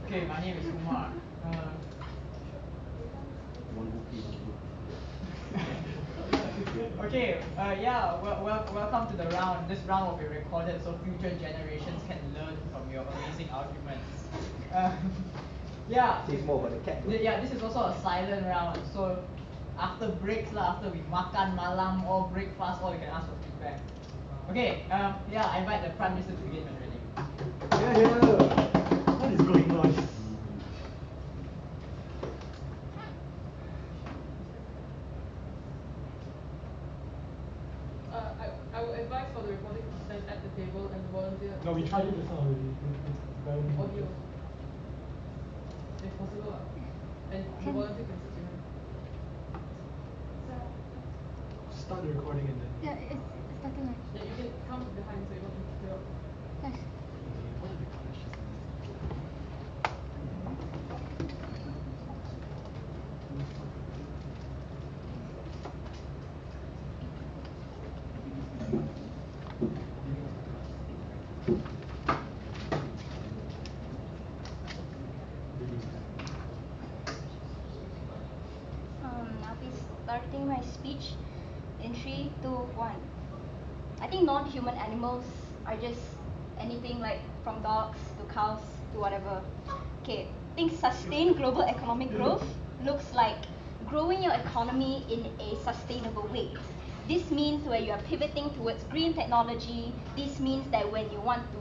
Okay, my name is Umar. Okay, welcome to the round. This round will be recorded so future generations can learn from your amazing arguments. Says more about the cat though. Yeah, this is also a silent round. So after breaks, after we makan malam or breakfast, or you can ask for feedback. Okay, I invite the Prime Minister to begin when ready. What is going on? I would advise for the recording to stand at the table and the volunteer. No, we tried it just now already. Audio. If possible. And the volunteer can sit behind. Start the recording and then. Yeah, it's starting right. Yeah, you can come behind so you don't interrupt. Yes. What are the questions? I'll be starting my speech in 3, 2, 1. I think non-human animals are just anything like from dogs to cows to whatever. Okay, I think sustained global economic growth looks like growing your economy in a sustainable way. This means where you are pivoting towards green technology. This means that when you want to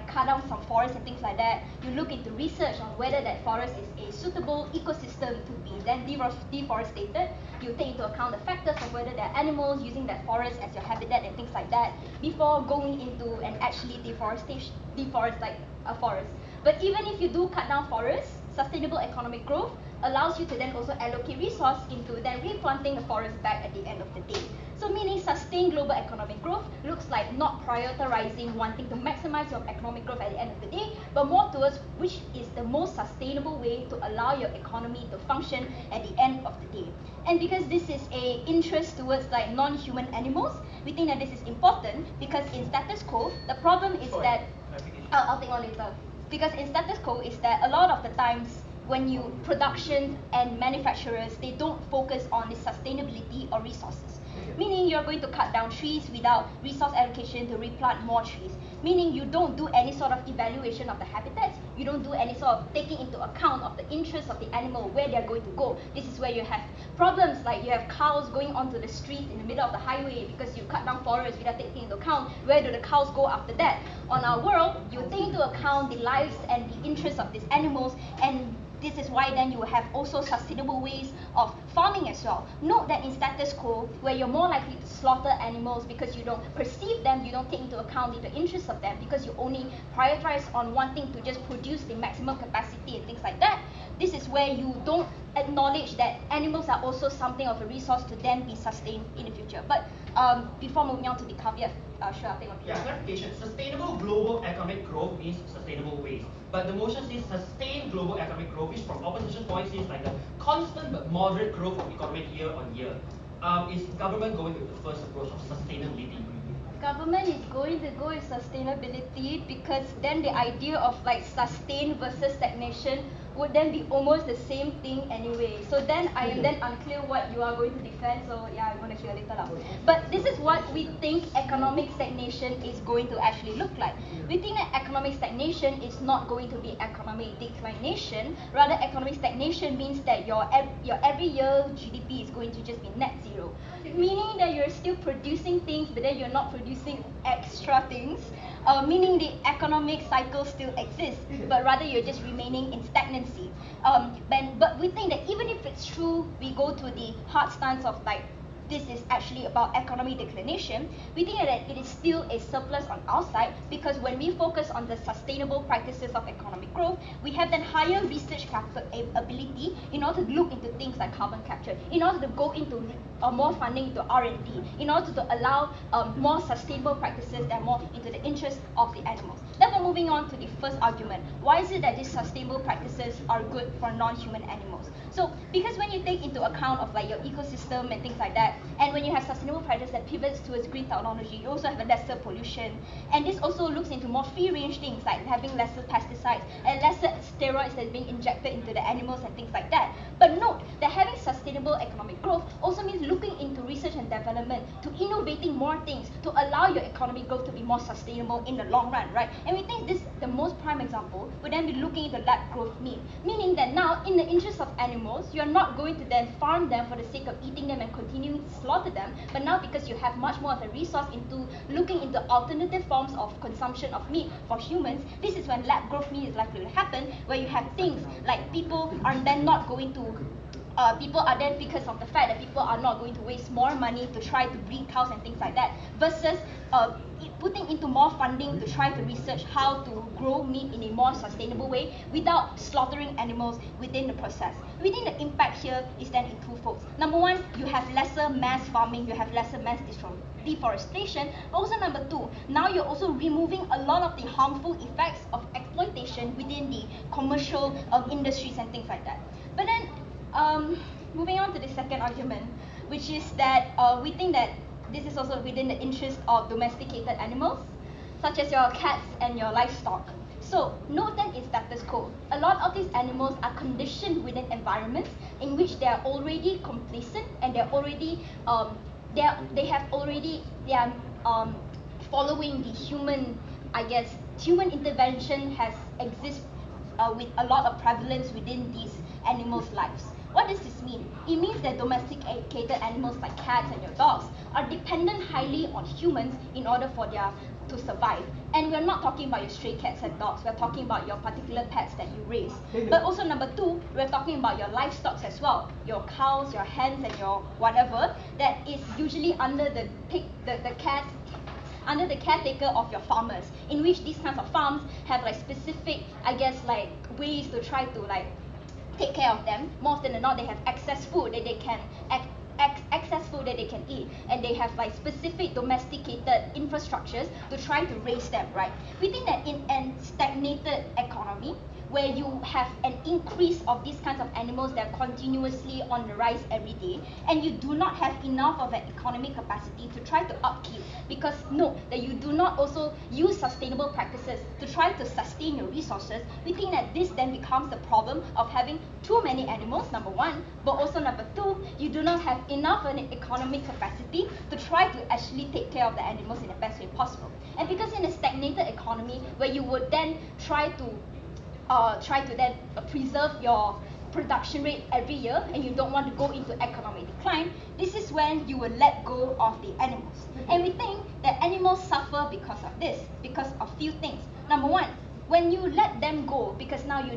cut down some forests and things like that, you look into research on whether that forest is a suitable ecosystem to be then deforested. You take into account the factors of whether there are animals using that forest as your habitat and things like that before going into and actually deforest like a forest. But even if you do cut down forests, sustainable economic growth allows you to then also allocate resource into then replanting the forest back at the end of the day. So meaning sustained global economic growth looks like not prioritizing wanting to maximize your economic growth at the end of the day, but more towards which is the most sustainable way to allow your economy to function at the end of the day. And because this is a interest towards like non-human animals, we think that this is important because in status quo, the problem is that I'll take on later. Because in status quo is that a lot of the times when you production and manufacturers, they don't focus on the sustainability or resources. Meaning you're going to cut down trees without resource allocation to replant more trees. Meaning you don't do any sort of evaluation of the habitats, you don't do any sort of taking into account of the interests of the animal, where they're going to go. This is where you have problems like you have cows going onto the street in the middle of the highway because you cut down forests without taking into account where do the cows go after that. On our world, you take into account the lives and the interests of these animals, and this is why then you have also sustainable ways of farming as well. Note that in status quo, where you're more likely to slaughter animals because you don't perceive them, you don't take into account the interests of them because you only prioritize on wanting to just produce the maximum capacity and things like that. This is where you don't acknowledge that animals are also something of a resource to then be sustained in the future. But before moving on to the caveat, sure, I'll take on. Yeah, clarification. Sustainable global economic growth means sustainable ways. But the motion says sustained global economic growth, which from opposition point seems like a constant but moderate growth of economic year on year. Is government going with the first approach of sustainability? Government is going to go with sustainability because then the idea of like sustain versus stagnation would then be almost the same thing anyway. So then I am then unclear what you are going to defend. So yeah, I'm going to hear later now. But this is what we think economic stagnation is going to actually look like. We think that economic stagnation is not going to be economic declination. Rather, economic stagnation means that your every year GDP is going to just be net zero, meaning that you're still producing things, but then you're not producing extra things. Meaning the economic cycle still exists, but rather you're just remaining in stagnancy. But we think that even if it's true, we go to the hard stance of like, this is actually about economic declination, we think that it is still a surplus on our side because when we focus on the sustainable practices of economic growth, we have then higher research ability in order to look into things like carbon capture, in order to go into more funding into R&D, in order to allow more sustainable practices that are more into the interest of the animals. Therefore, moving on to the first argument, why is it that these sustainable practices are good for non-human animals? So, because when you take into account of like your ecosystem and things like that, And when you have sustainable practice that pivots towards green technology, you also have a lesser pollution. And this also looks into more free-range things like having lesser pesticides and lesser steroids that are being injected into the animals and things like that. But note that having sustainable economic growth also means looking into research and development, to innovating more things, to allow your economic growth to be more sustainable in the long run, right? And we think this, the most prime example, would then be looking into lab growth meat, meaning that now, in the interest of animals, you're not going to then farm them for the sake of eating them and continuing to slaughter them, but now because you have much more of a resource into looking into alternative forms of consumption of meat for humans, this is when lab growth meat is likely to happen, where you have things like people are then not going to people are then, because of the fact that people are not going to waste more money to try to breed cows and things like that, versus putting into more funding to try to research how to grow meat in a more sustainable way without slaughtering animals within the process. We think the impact here is then in twofold. Number one, you have lesser mass farming, you have lesser mass deforestation. Also number two, now you're also removing a lot of the harmful effects of exploitation within the commercial industries and things like that. But then, moving on to the second argument, which is that we think that this is also within the interest of domesticated animals, such as your cats and your livestock. So note that in status quo, a lot of these animals are conditioned within environments in which they are already complacent and they're already they are following the human, I guess, human intervention has exist with a lot of prevalence within these animals' lives. What does this mean? It means that domesticated animals like cats and your dogs are dependent highly on humans in order for to survive. And we're not talking about your stray cats and dogs, we're talking about your particular pets that you raise. But also number two, we're talking about your livestock as well, your cows, your hens and your whatever, that is usually under the under the caretaker of your farmers, in which these kinds of farms have like specific, I guess, like ways to try to like take care of them. More often than not, they have excess food that they can eat, and they have like specific domesticated infrastructures to try to raise them, right? We think that in a stagnated economy, where you have an increase of these kinds of animals that are continuously on the rise every day, and you do not have enough of an economic capacity to try to upkeep, because note that you do not also use sustainable practices to try to sustain your resources, we think that this then becomes the problem of having too many animals, number one, but also number two, you do not have enough of an economic capacity to try to actually take care of the animals in the best way possible. And because in a stagnated economy, where you would then try to then preserve your production rate every year, and you don't want to go into economic decline, this is when you will let go of the animals. And we think that animals suffer because of this, because of few things. Number one, when you let them go, because now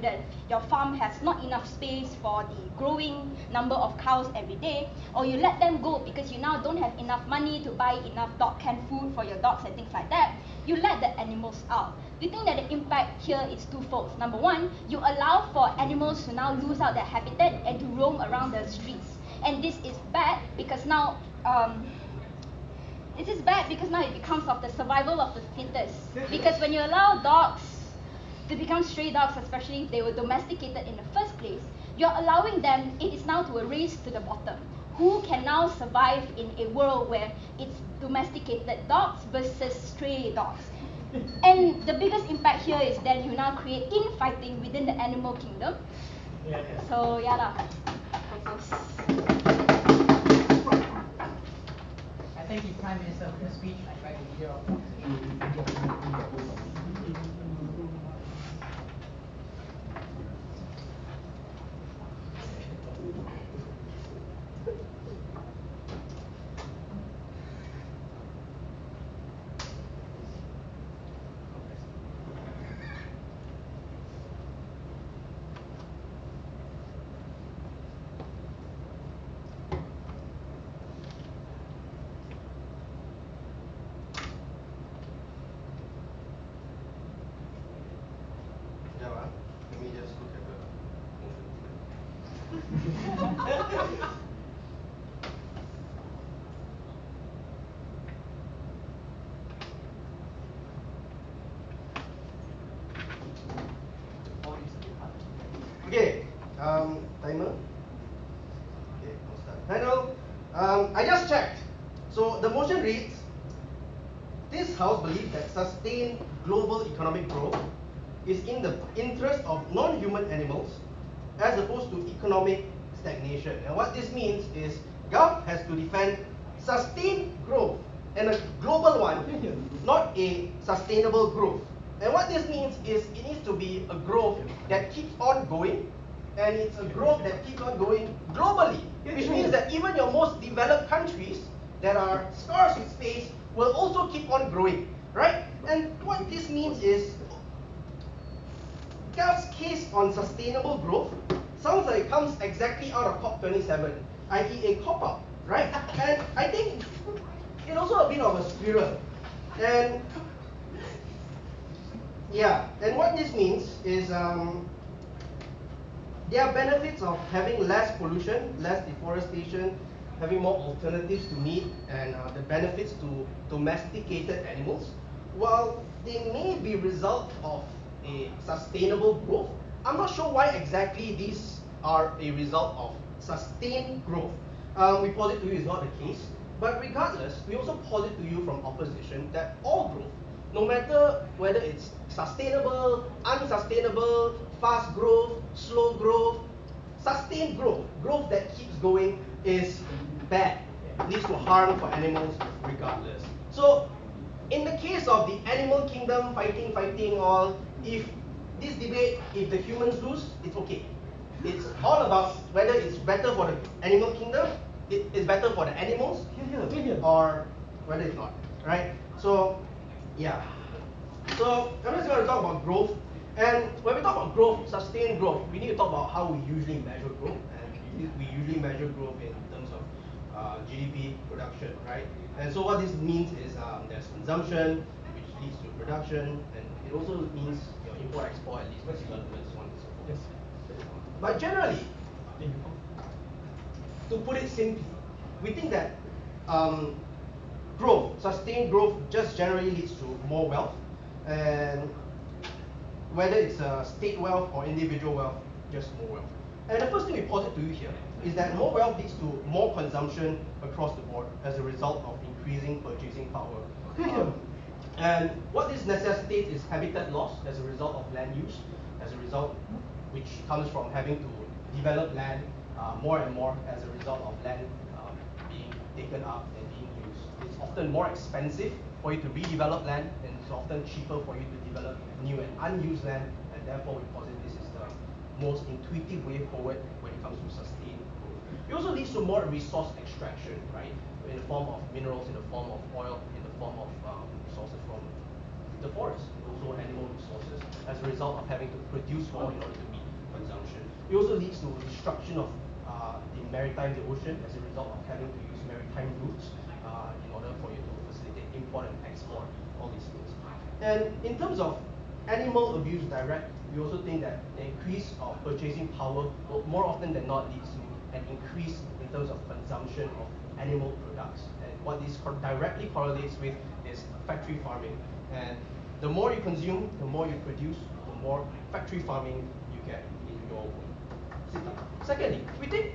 your farm has not enough space for the growing number of cows every day, or you let them go because you now don't have enough money to buy enough dog canned food for your dogs and things like that, you let the animals out. We think that the impact here is twofold. Number one, you allow for animals to now lose out their habitat and to roam around the streets. And this is bad because now it becomes of the survival of the fittest. Because when you allow dogs to become stray dogs, especially if they were domesticated in the first place, you're allowing them, it is now to a race to the bottom. Who can now survive in a world where it's domesticated dogs versus stray dogs? And the biggest impact here is that you now create infighting within the animal kingdom. So yeah lah. I thank the Prime Minister for your speech. I invite the Leader of the Opposition. Let me just look at the motion. Okay, timer. Okay, I'll start. Hello, I just checked. the motion reads, this House believes that sustained global economic growth is in the interest of non-human animals as opposed to economic stagnation. And what this means is Gulf has to defend sustained growth, and a global one, not a sustainable growth. And what this means is it needs to be a growth that keeps on going, and it's a growth that keeps on going globally, which means that even your most developed countries that are scarce with space will also keep on growing, right? And what this means is Gulf's case on sustainable growth sounds like it comes exactly out of COP27, i.e. a cop-out, right? And I think it's also a bit of a squirrel. And yeah, and what this means is there are benefits of having less pollution, less deforestation, having more alternatives to meat, and the benefits to domesticated animals. While they may be result of a sustainable growth, I'm not sure why exactly these are a result of sustained growth. We posit to you is not the case, but regardless, we also posit to you from opposition that all growth, no matter whether it's sustainable, unsustainable, fast growth, slow growth, sustained growth, growth that keeps going is bad, leads to harm for animals regardless. So in the case of the animal kingdom fighting all, if this debate, if the humans lose, it's okay. It's all about whether it's better for the animal kingdom, it's better for the animals, or whether it's not, right? So, yeah. So, I'm just going to talk about growth. And when we talk about growth, sustained growth, we need to talk about how we usually measure growth. And we usually measure growth in terms of GDP production, right? And so what this means is there's consumption, which leads to production, and it also means import-export and leads to development, so on and so forth. Yes. But generally, to put it simply, we think that growth, sustained growth, just generally leads to more wealth, and whether it's state wealth or individual wealth, just more wealth. And the first thing we posit to you here is that more wealth leads to more consumption across the board as a result of increasing purchasing power. And what this necessitates is habitat loss as a result of land use, as a result which comes from having to develop land more and more as a result of land being taken up and being used. It's often more expensive for you to redevelop land, and it's often cheaper for you to develop new and unused land, and therefore we posit this is the most intuitive way forward when it comes to sustained growth. It also leads to more resource extraction, right? In the form of minerals, in the form of oil, in the form of resources from the forest, also animal resources, as a result of having to produce more in order to meet consumption. It also leads to destruction of the maritime, the ocean, as a result of having to use maritime routes in order for you to facilitate import and export, all these things. And in terms of animal abuse direct, we also think that the increase of purchasing power will more often than not leads to an increase in terms of consumption of animal products. And what this directly correlates with is factory farming. And the more you consume, the more you produce, the more factory farming you get in your city. Secondly, we think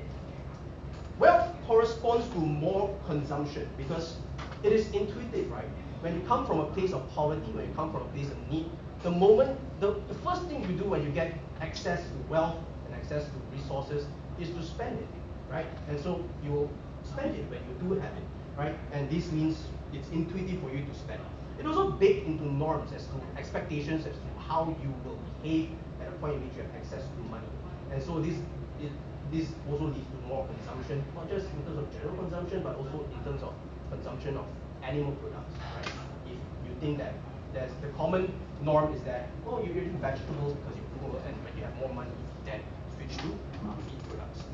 wealth corresponds to more consumption because it is intuitive, right? When you come from a place of poverty, when you come from a place of need, the first thing you do when you get access to wealth and access to resources is to spend it, right? And so you will spend it when you do have it, right? And this means it's intuitive for you to spend. It also baked into norms as to expectations as to how you will behave at a point in which you have access to money. And so this also leads to more consumption, not just in terms of general consumption, but also in terms of consumption of animal products, right? If you think that the common norm is that, oh, you're eating vegetables because you're poor, and when you have more money, then switch to meat products.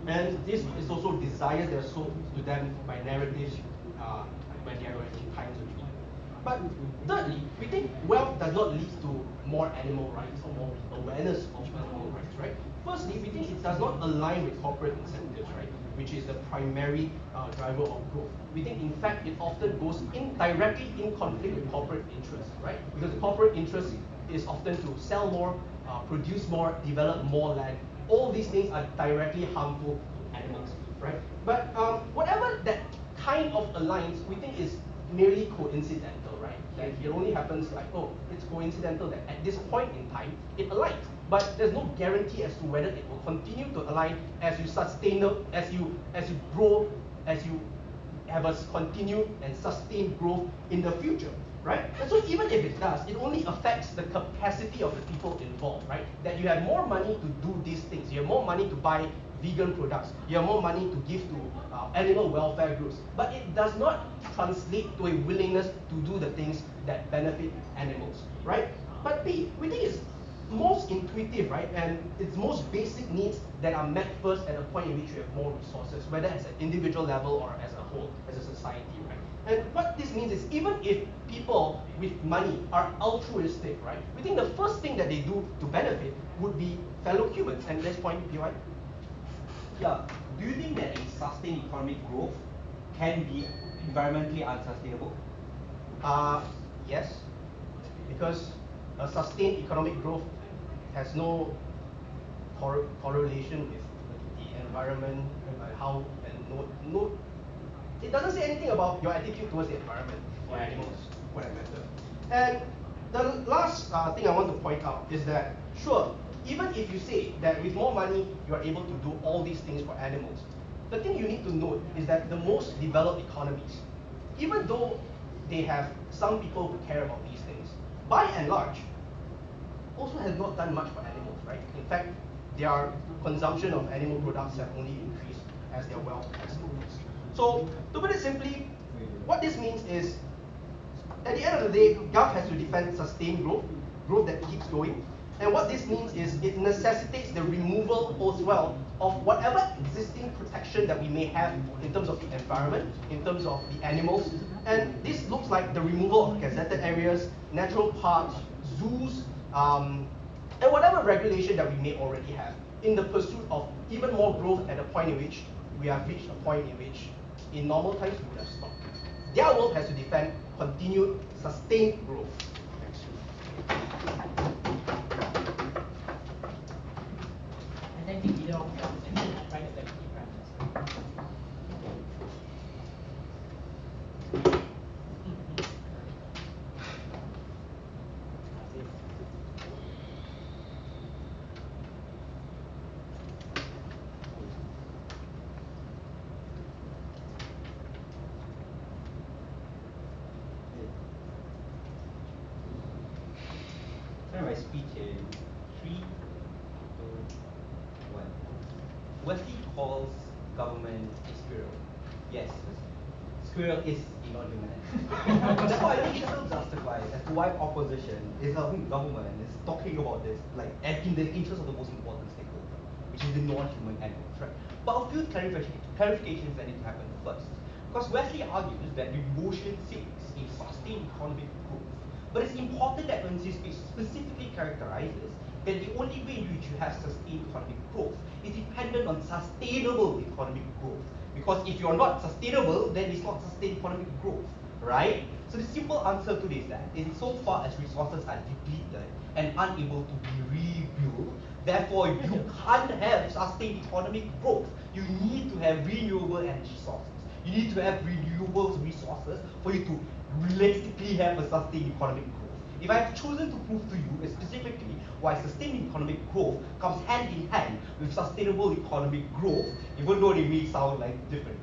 And this is also desires that are sold to them by narratives when they are in times of need. But thirdly, we think wealth does not lead to more animal rights or more awareness of animal rights, right? Firstly, we think it does not align with corporate incentives, right? Which is the primary driver of growth. We think, in fact, it often goes directly in conflict with corporate interests, right? Because the corporate interest is often to sell more, produce more, develop more land. All these things are directly harmful to animals, right? But whatever that kind of aligns, we think is merely coincidental, right? That it only happens like, oh, it's coincidental that at this point in time, it aligns. But there's no guarantee as to whether it will continue to align as you grow, as you have a continued and sustained growth in the future, right? And so even if it does, it only affects the capacity of the people involved, right? That you have more money to do these things, you have more money to buy vegan products, you have more money to give to animal welfare groups, but it does not translate to a willingness to do the things that benefit animals, right? But B, we think it's most intuitive, right? And it's most basic needs that are met first at a point in which you have more resources, whether as an individual level or as a whole, as a society, right? And what this means is even if people with money are altruistic, right? We think the first thing that they do to benefit would be fellow humans. And let's point PY. Yeah. Do you think that a sustained economic growth can be environmentally unsustainable? Yes, because a sustained economic growth has no correlation with the environment, how and no. It doesn't say anything about your attitude towards the environment or animals, for that matter. And the last thing I want to point out is that, sure, even if you say that with more money you are able to do all these things for animals, the thing you need to note is that the most developed economies, even though they have some people who care about these things, by and large, also have not done much for animals, right? In fact, their consumption of animal products have only increased as their wealth has increased. So, to put it simply, what this means is, at the end of the day, Gov has to defend sustained growth that keeps going. And what this means is it necessitates the removal as well of whatever existing protection that we may have in terms of the environment, in terms of the animals. And this looks like the removal of gazetted areas, natural parks, zoos, and whatever regulation that we may already have in the pursuit of even more growth at a point in which we have reached a point in which in normal times we would have stopped. Their world has to defend continued, sustained growth. And thank you, leader of the opposition. I find it deputy prime minister. Start my speech in 3, 2, 1. Wesley calls government a squirrel. Yes, squirrel is a non-human animal. Therefore, I think it still justifies as to why opposition is helping government is talking about this, like in the interest of the most important stakeholder, which is the non-human animals, right? But a few clarifications that need to happen first. Because Wesley argues that the motion seeks a sustained economic growth. But it's important that when this speech specifically characterizes that the only way in which you have sustained economic growth is dependent on sustainable economic growth. Because if you're not sustainable, then it's not sustained economic growth, right? So the simple answer to this is that insofar as resources are depleted and unable to be rebuilt, therefore you can't have sustained economic growth. You need to have renewable energy sources. You need to have renewable resources for you to realistically have a sustained economic growth. If I've chosen to prove to you specifically why sustained economic growth comes hand in hand with sustainable economic growth, even though they may sound like different,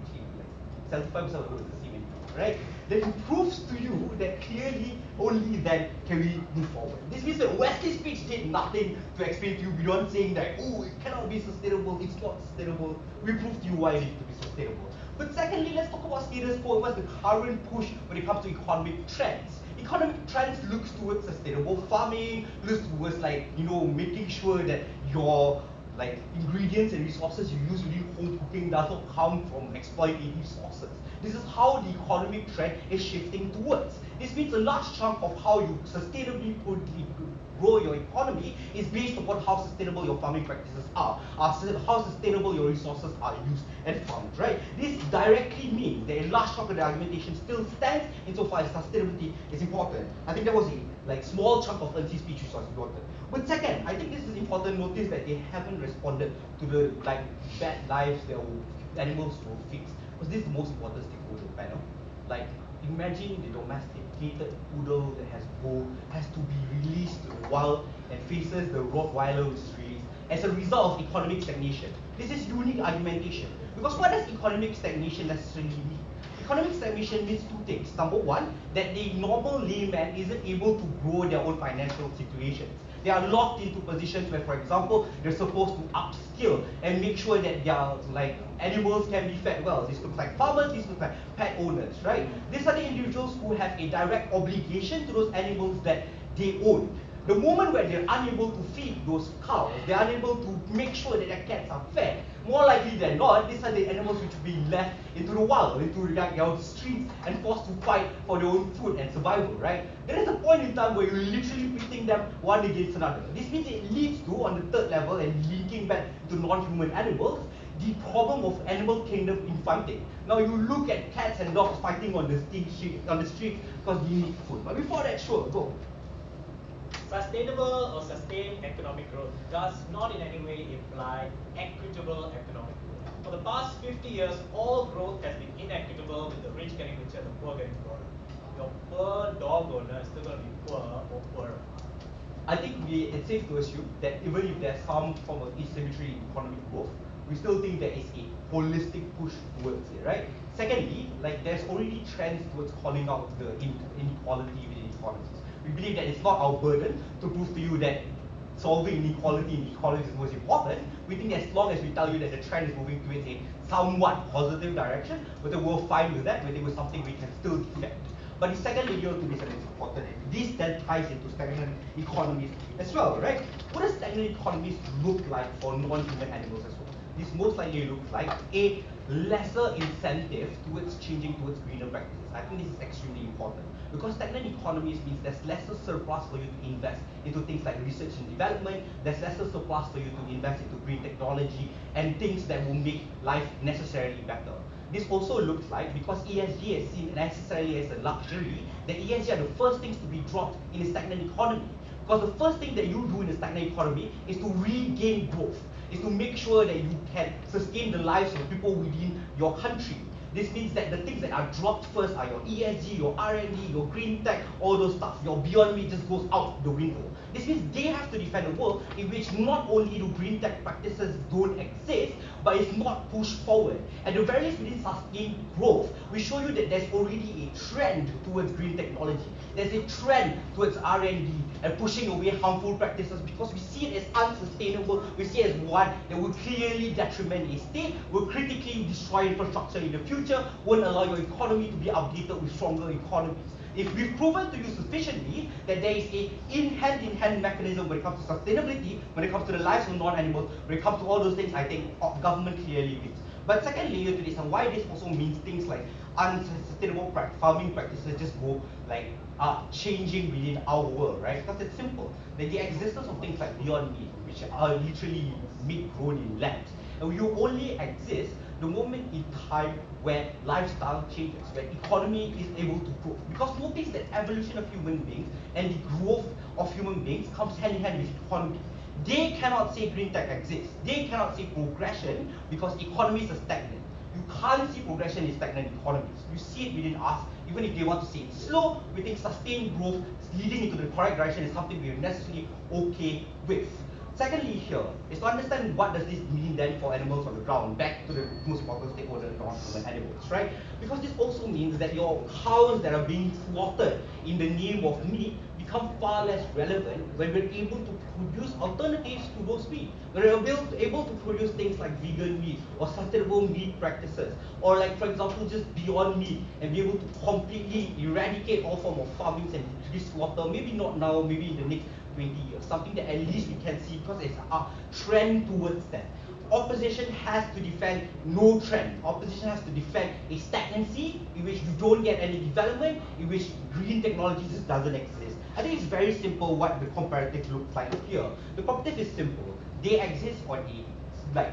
like 75% of the words the same anyway, right? Then it proves to you that clearly only then can we move forward. This means that Wesley's speech did nothing to explain to you beyond saying that, oh, it cannot be sustainable, it's not sustainable. We proved to you why it needs to be sustainable. But secondly, let's talk about status quo. What's the current push when it comes to economic trends? Economic trends looks towards sustainable farming, looks towards making sure that your ingredients and resources you use within home cooking does not come from exploitative sources. This is how the economic trend is shifting towards. This means a large chunk of how you sustainably grow your economy is based upon how sustainable your farming practices are, how sustainable your resources are used and farmed, right? This directly means that a large chunk of the argumentation still stands insofar as sustainability is important. I think that was a small chunk of NC speech which was important. But second, I think this is important. Notice that they haven't responded to the bad lives that animals will face. because this is the most important stakeholder panel. Like, imagine the domesticated poodle that has to be released to the wild and faces the Rottweiler streets as a result of economic stagnation. This is unique argumentation. Because what does economic stagnation necessarily mean? Economic stagnation means two things. Number one, that the normal layman isn't able to grow their own financial situations. They are locked into positions where, for example, they're supposed to upskill and make sure that their animals can be fed well. This looks like farmers, this looks like pet owners, right? These are the individuals who have a direct obligation to those animals that they own. The moment where they're unable to feed those cows, they're unable to make sure that their cats are fed, more likely than not, these are the animals which will be left into the wild, into the streets, and forced to fight for their own food and survival, right? There is a point in time where you're literally pitting them one against another. This means it leads to, on the third level, and linking back to non-human animals, the problem of animal kingdom infighting. Now you look at cats and dogs fighting on the street because they need food. But before that, sure, go. Sustainable or sustained economic growth does not in any way imply equitable economic growth. For the past 50 years, all growth has been inequitable, with the rich getting richer, the poor getting poorer. Your poor dog owner is still going to be poor or poorer. I think it's safe to assume that even if there's some form of asymmetry in economic growth, we still think there is a holistic push towards it, right? Secondly, there's already trends towards calling out the inequality within economies. We believe that it's not our burden to prove to you that solving inequality in economies is most important. We think as long as we tell you that the trend is moving towards a somewhat positive direction, whether we're fine with that, whether it was something we can still defend. But the second layer to this is important, and this then ties into stagnant economies as well, right? What does stagnant economies look like for non-human animals as well? This most likely looks like a lesser incentive towards changing towards greener practices. I think this is extremely important because stagnant economies means there's lesser surplus for you to invest into things like research and development, there's lesser surplus for you to invest into green technology and things that will make life necessarily better. This also looks like, because ESG is seen necessarily as a luxury, that ESG are the first things to be dropped in a stagnant economy. Because the first thing that you do in a stagnant economy is to regain growth, is to make sure that you can sustain the lives of people within your country. This means that the things that are dropped first are your ESG, your R&D, your green tech, all those stuff. Your beyond meat just goes out the window. This means they have to defend a world in which not only do green tech practices don't exist, but it's not pushed forward. At the very least, within sustained growth, we show you that there's already a trend towards green technology. There's a trend towards R&D and pushing away harmful practices because we see it as unsustainable. We see it as one that will clearly detriment a state, will critically destroy infrastructure in the future, won't allow your economy to be updated with stronger economies. If we've proven to you sufficiently that there is a hand-in-hand mechanism when it comes to sustainability, when it comes to the lives of non-animals, when it comes to all those things, I think government clearly wins. But second layer to this, and why this also means things like unsustainable farming practices just go changing within our world, right? Because it's simple. That the existence of things like Beyond Meat, which are literally meat grown in labs, and you only exist the moment in time where lifestyle changes, where economy is able to grow. Because notice that evolution of human beings and the growth of human beings comes hand in hand with economy. They cannot say green tech exists. They cannot say progression because economies are stagnant. You can't see progression in stagnant economies. You see it within us. Even if they want to say it's slow, we think sustained growth leading into the correct direction is something we're necessarily okay with. Secondly here, is to understand what does this mean then for animals on the ground, back to the most important stakeholder, non-human animals, right? Because this also means that your cows that are being slaughtered in the name of meat become far less relevant when we're able to produce alternatives to those meat. When we're able to produce things like vegan meat or sustainable meat practices, or like for example just Beyond Meat, and be able to completely eradicate all form of farming and decrease slaughter, maybe not now, maybe in the next 20 years, something that at least we can see because it's a trend towards that. Opposition has to defend no trend. Opposition has to defend a stagnancy in which you don't get any development, in which green technology just doesn't exist. I think it's very simple what the comparative looks like here. The comparative is simple. They exist on a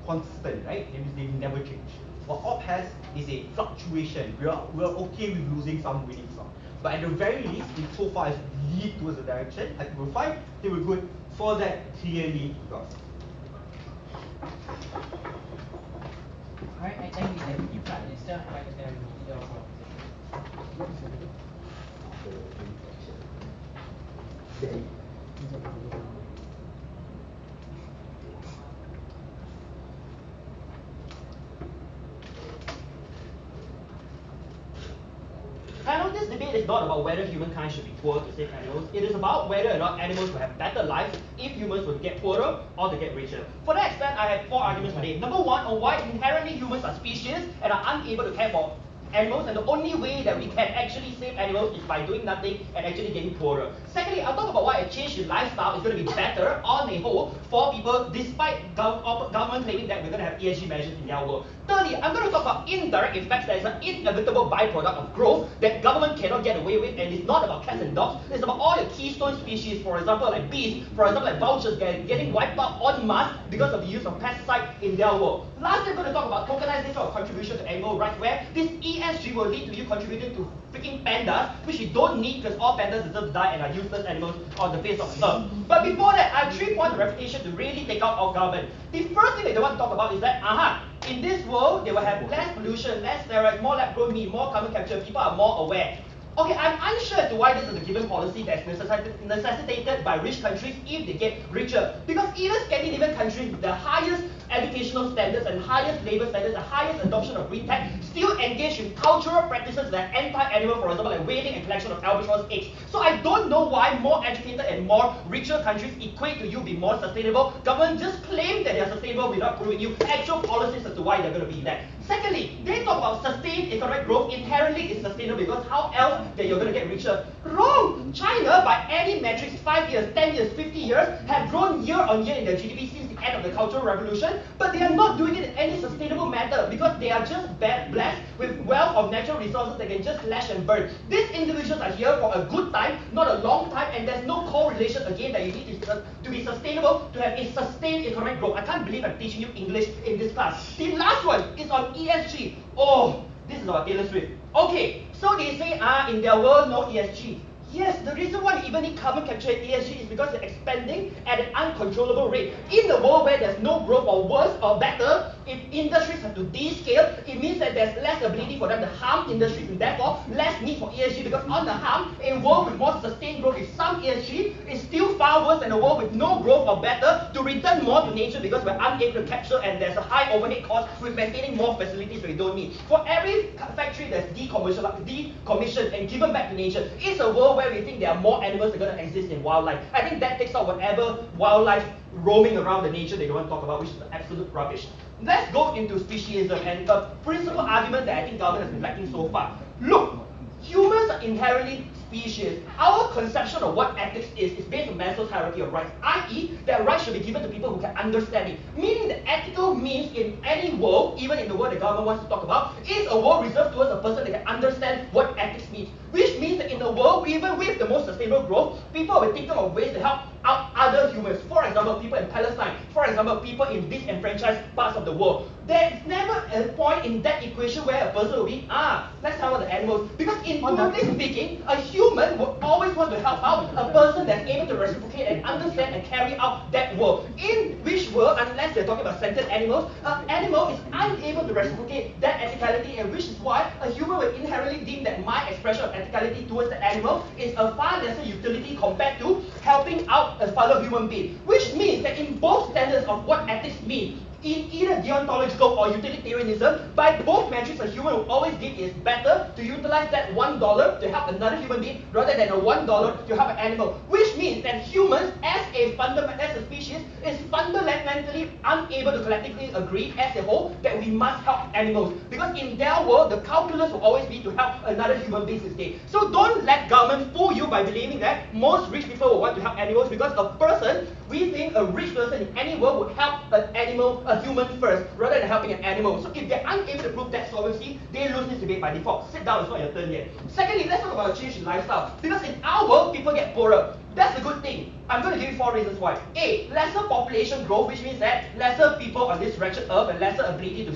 constant, right? It means they never change. What op has is a fluctuation. We're okay with losing some, winning some. But at the very least, so far as lead towards the direction, I think we're fine, I think we're good. For that, clearly, God. Alright, I think we can keep track instead of trying to tell you your proposition. I know this debate is not about whether humankind should be poor to save animals. It is about whether or not animals will have better lives if humans will get poorer or to get richer. For that extent, I have 4 arguments today. Number 1, on why inherently humans are species and are unable to care for animals, and the only way that we can actually save animals is by doing nothing and actually getting poorer. Secondly, I'll talk about why a change in lifestyle is going to be better on a whole for people despite government claiming that we're going to have ESG measures in their world. Thirdly, I'm going to talk about indirect effects that is an inevitable byproduct of growth that government cannot get away with, and it's not about cats and dogs, it's about all your keystone species, for example like bees, for example like vultures getting wiped out en masse because of the use of pesticides in their world. Lastly, I'm going to talk about tokenization of contribution to animal rights, where this ESG will lead to you contributing to freaking pandas, which you don't need because all pandas deserve to die and are useless animals on the face of the earth. But before that, I have 3 points of refutation to really take out of government. The first thing that they want to talk about is that, in this world, they will have less pollution, less steroids, more lab-grown meat, more carbon capture, people are more aware. Okay, I'm unsure as to why this is a given policy that's necessitated by rich countries if they get richer. Because even Scandinavian countries with the highest educational standards and highest labor standards, the highest adoption of green tech, still engage in cultural practices that are anti-animal, for example, like whaling and collection of albatross eggs. So I don't know why more educated and more richer countries equate to you being more sustainable. Government just claim that they are sustainable without proving you actual policies as to why they're going to be that. Secondly, they talk about sustained economic growth inherently is sustainable because how else that you're going to get richer? Wrong! China, by any metrics, 5 years, 10 years, 50 years, have grown year on year in their GDP since the end of the Cultural Revolution, but they are not doing it in any sustainable manner because they are just blessed with wealth of natural resources that can just slash and burn. These individuals are here for a good time, not a long time, and there's no correlation again that you need to be sustainable to have a sustained economic growth. I can't believe I'm teaching you English in this class. The last one is on ESG. Oh, this is about Taylor Swift. Okay, so they say, in their world, no ESG. Yes, the reason why you even need carbon capture and ESG is because they're expanding at an uncontrollable rate. In the world where there's no growth, or worse or better, if industries have to descale, it means that there's less ability for them to harm industries and therefore less need for ESG, because on the harm, a world with more sustained growth with some ESG is still far worse than a world with no growth or better to return more to nature because we're unable to capture and there's a high overhead cost with maintaining more facilities we don't need. For every factory that's decommissioned and given back to nature, it's a world where we think there are more animals that are going to exist in wildlife. I think that takes out whatever wildlife roaming around the nature they don't want to talk about, which is absolute rubbish. Let's go into speciesism and a principal argument that I think government has been lacking so far. Look, humans are inherently species. Our conception of what ethics is based on Maslow's hierarchy of rights, i.e. that rights should be given to people who can understand it. Meaning that ethical means in any world, even in the world the government wants to talk about, is a world reserved towards a person that can understand what ethics means. Which means that in the world, even with the most sustainable growth, people will think of ways to help out other humans. For example, people in Palestine. For example, people in disenfranchised parts of the world. There's never a point in that equation where a person will be, let's help out the animals. Because intuitively speaking, a human would always want to help out a person that's able to reciprocate and understand and carry out that world. In which world, unless they're talking about sentient animals, an animal is unable to reciprocate that ethicality, and which is why a human will inherently deem that my expression of ethicality towards the animal is a far lesser utility compared to helping out a fellow human being. Which means that in both standards of what ethics mean, in either deontological or utilitarianism, by both metrics, a human will always deem it is better to utilize that $1 to help another human being rather than a $1 to help an animal. Which means that humans, as a species, is fundamentally unable to collectively agree as a whole that we must help animals. Because in their world, the calculus will always be to help another human being instead. So don't let government fool you by believing that most rich people will want to help animals, because a person, we think a rich person in any world would help an animal, a human first, rather than helping an animal. So if they're unable to prove that solvency, they lose this debate by default. Sit down, it's not your turn yet. Secondly, let's talk about a change in lifestyle. Because in our world, people get poorer. That's a good thing. I'm going to give you 4 reasons why. A, lesser population growth, which means that lesser people on this wretched earth and lesser ability to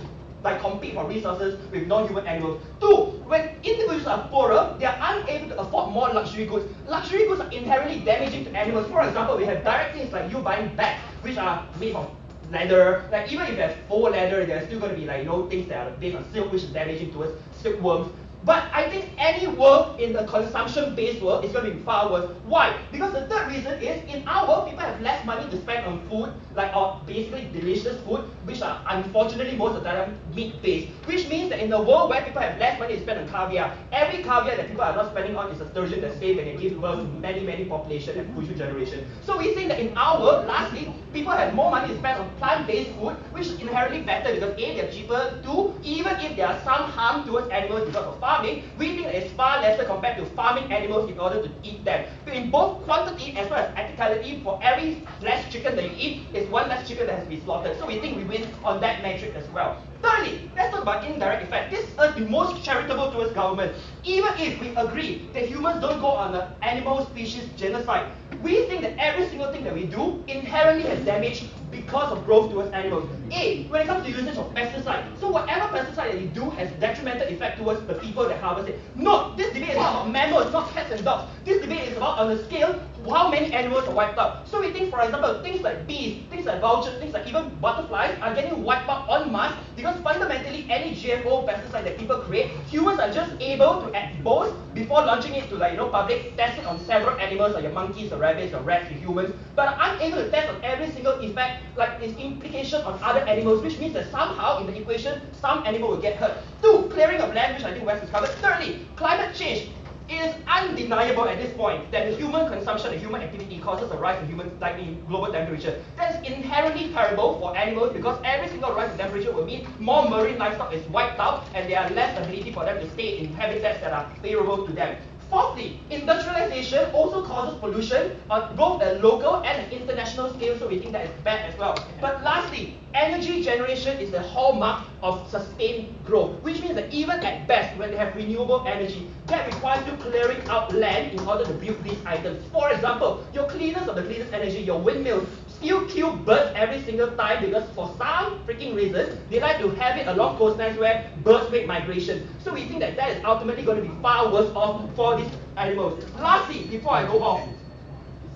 compete for resources with non-human animals. 2, when individuals are poorer, they are unable to afford more luxury goods. Luxury goods are inherently damaging to animals. For example, we have direct things like you buying bags, which are made from leather. Like even if there's faux leather, there's still going to be like things that are based on silk, which is damaging towards silkworms. But I think any world in the consumption-based world is going to be far worse. Why? Because the third reason is in our world, people have less money to spend on food, like basically delicious food, which are unfortunately most of the time meat-based. Which means that in the world where people have less money to spend on caviar, every caviar that people are not spending on is a sturgeon that's safe and can give birth to many, many population and future generation. So we think that in our world, lastly, people have more money to spend on plant-based food, which is inherently better because A, they're cheaper, 2, even if there are some harm towards animals because of farming, we think that it's far lesser compared to farming animals in order to eat them. But in both quantity as well as ethicality, for every less chicken that you eat, is one less chicken that has been slaughtered. So we think we win on that metric as well. Thirdly, let's talk about indirect effect. This is the most charitable towards government. Even if we agree that humans don't go on an animal species genocide, we think that every single thing that we do inherently has damage because of growth towards animals. A, when it comes to usage of pesticide, so whatever pesticide that you do has detrimental effect towards the people that harvest it. No, this debate is not about mammals, not cats and dogs. This debate is about on the scale how many animals are wiped out. So we think, for example, things like bees, things like vultures, things like even butterflies are getting wiped out en masse because fundamentally any GMO pesticide that people create, humans are just able to at both before launching it to public, test it on several animals like your monkeys, your rabbits, your rats, your humans, but are unable to test on every single effect like its implication on other animals, which means that somehow in the equation some animal will get hurt. 2, clearing of land, which I think Wes has covered. Thirdly, climate change. It is undeniable at this point that the human consumption, the human activity causes a rise in global temperature. That is inherently terrible for animals because every single rise in temperature will mean more marine livestock is wiped out and there are less ability for them to stay in habitats that are favorable to them. Fourthly, industrialization also causes pollution on both the local and the international scale, so we think that is bad as well. But lastly, energy generation is the hallmark of sustained growth, which means that even at best, when they have renewable energy, that requires you clearing out land in order to build these items. For example, your cleanest of the cleanest energy, your windmills, still kill birds every single time because for some freaking reason, they like to have it along coastlines where birds make migration. So we think that that is ultimately going to be far worse off for these animals. Lastly, before I go off,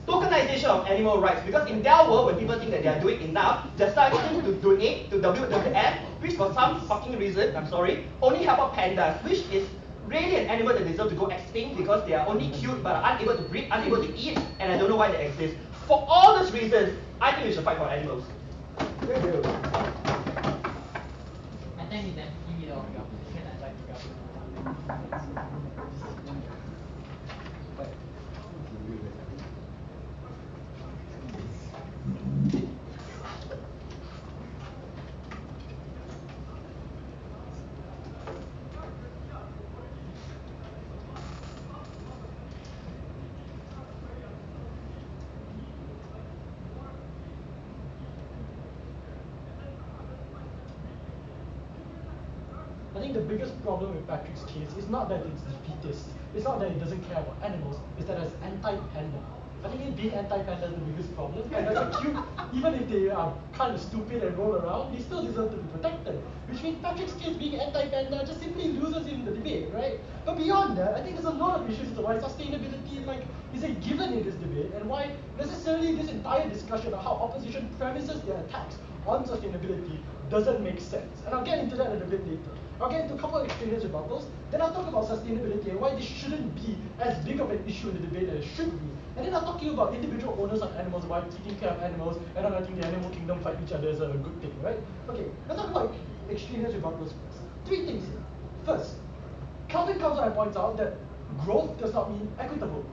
tokenization of animal rights, because in their world, when people think that they are doing enough, they're starting to donate to WWF, which for some fucking reason, I'm sorry, only help out pandas, which is really an animal that deserves to go extinct because they are only cute but are unable to breed, unable to eat, and I don't know why they exist. For all those reasons, I think we should fight for animals. I think it's empty of your position as like government. I think the biggest problem with Patrick's case is not that it's defeatist, it's not that it doesn't care about animals, it's that it's anti-panda. I think it being anti-panda is the biggest problem. And as a cute, even if they are kind of stupid and roll around, they still deserve to be protected. Which means Patrick's case being anti-panda just simply loses in the debate, right? But beyond that, I think there's a lot of issues as to why sustainability is a given in this debate, and why necessarily this entire discussion about how opposition premises their attacks on sustainability doesn't make sense. And I'll get into that a bit later. I'll get into a couple of extraneous rebuttals, then I'll talk about sustainability and why this shouldn't be as big of an issue in the debate as it should be. And then I'll talk to you about individual owners of animals, why taking care of animals and not letting the animal kingdom fight each other is a good thing, right? Okay, let's talk about extraneous rebuttals first. 3 things here. First, Calvin comes out and points out that growth does not mean equitable.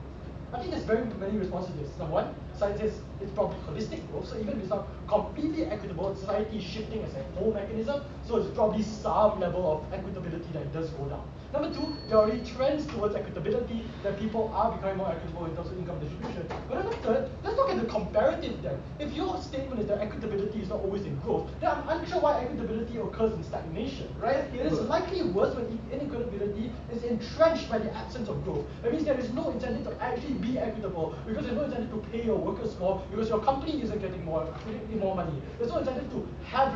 I think there's very many responses to this. Number one, science says it's probably holistic growth, so even if it's not completely equitable, society is shifting as a whole mechanism, so it's probably some level of equitability that does go down. Number 2, there are already trends towards equitability, that people are becoming more equitable in terms of income distribution. But number 3, let's look at the comparative then. If your statement is that equitability is not always in growth, then I'm unsure why equitability occurs in stagnation, right? It is likely worse when inequitability is entrenched by the absence of growth. That means there is no incentive to actually be equitable because there's no incentive to pay your workers more because your company isn't getting more money. There's no incentive to have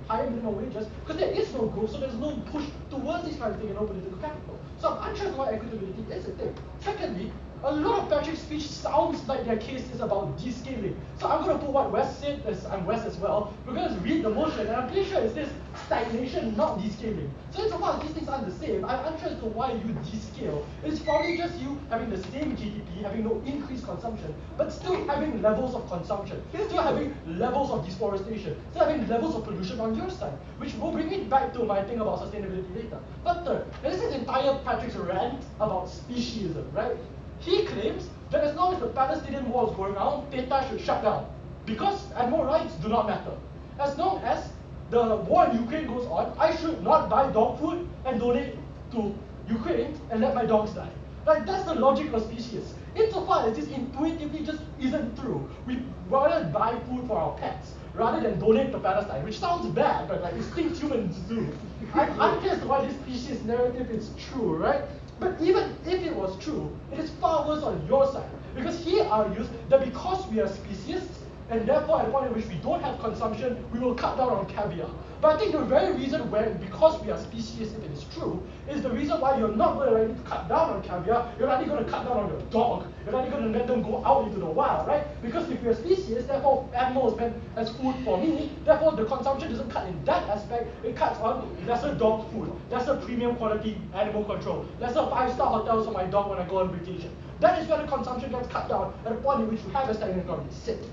higher minimum wages because there is no growth, so there's no push towards this kind of thing and no political capital. So I'm unsure why equitability is a thing. Secondly, A lot of Patrick's speech sounds like their case is about descaling. So I'm going to put what Wes said, as I'm Wes as well. We're going to read the motion, and I'm pretty sure it says stagnation, not descaling. So insofar as these things aren't the same, I'm unsure as to why you descale. It's probably just you having the same GDP, having no increased consumption, but still having levels of consumption, still having levels of deforestation, still having levels of pollution on your side, which will bring me back to my thing about sustainability later. But third, and this is entire Patrick's rant about speciesism, right? He claims that as long as the Palestinian war is going on, THBT should shut down because animal rights do not matter. As long as the war in Ukraine goes on, I should not buy dog food and donate to Ukraine and let my dogs die. Like, that's the logic of species. Insofar as this intuitively just isn't true, we rather buy food for our pets rather than donate to Palestine, which sounds bad, but like it's things humans do. I'm unclear as to why this species narrative is true, right? But even if it was true, it is far worse on your side. Because he argues that because we are speciesists, and therefore at the point at which we don't have consumption, we will cut down on caviar. But I think the very reason where, because we are species, if it is true, is the reason why you're not going to cut down on caviar, you're only going to cut down on your dog, you're only going to let them go out into the wild, right? Because if we're species, therefore animal is meant as food for me, therefore the consumption doesn't cut in that aspect, it cuts on lesser dog food, lesser premium quality animal control, lesser 5-star hotels for my dog when I go on vacation. That is where the consumption gets cut down at the point in which you have a stagnant economy. Sit.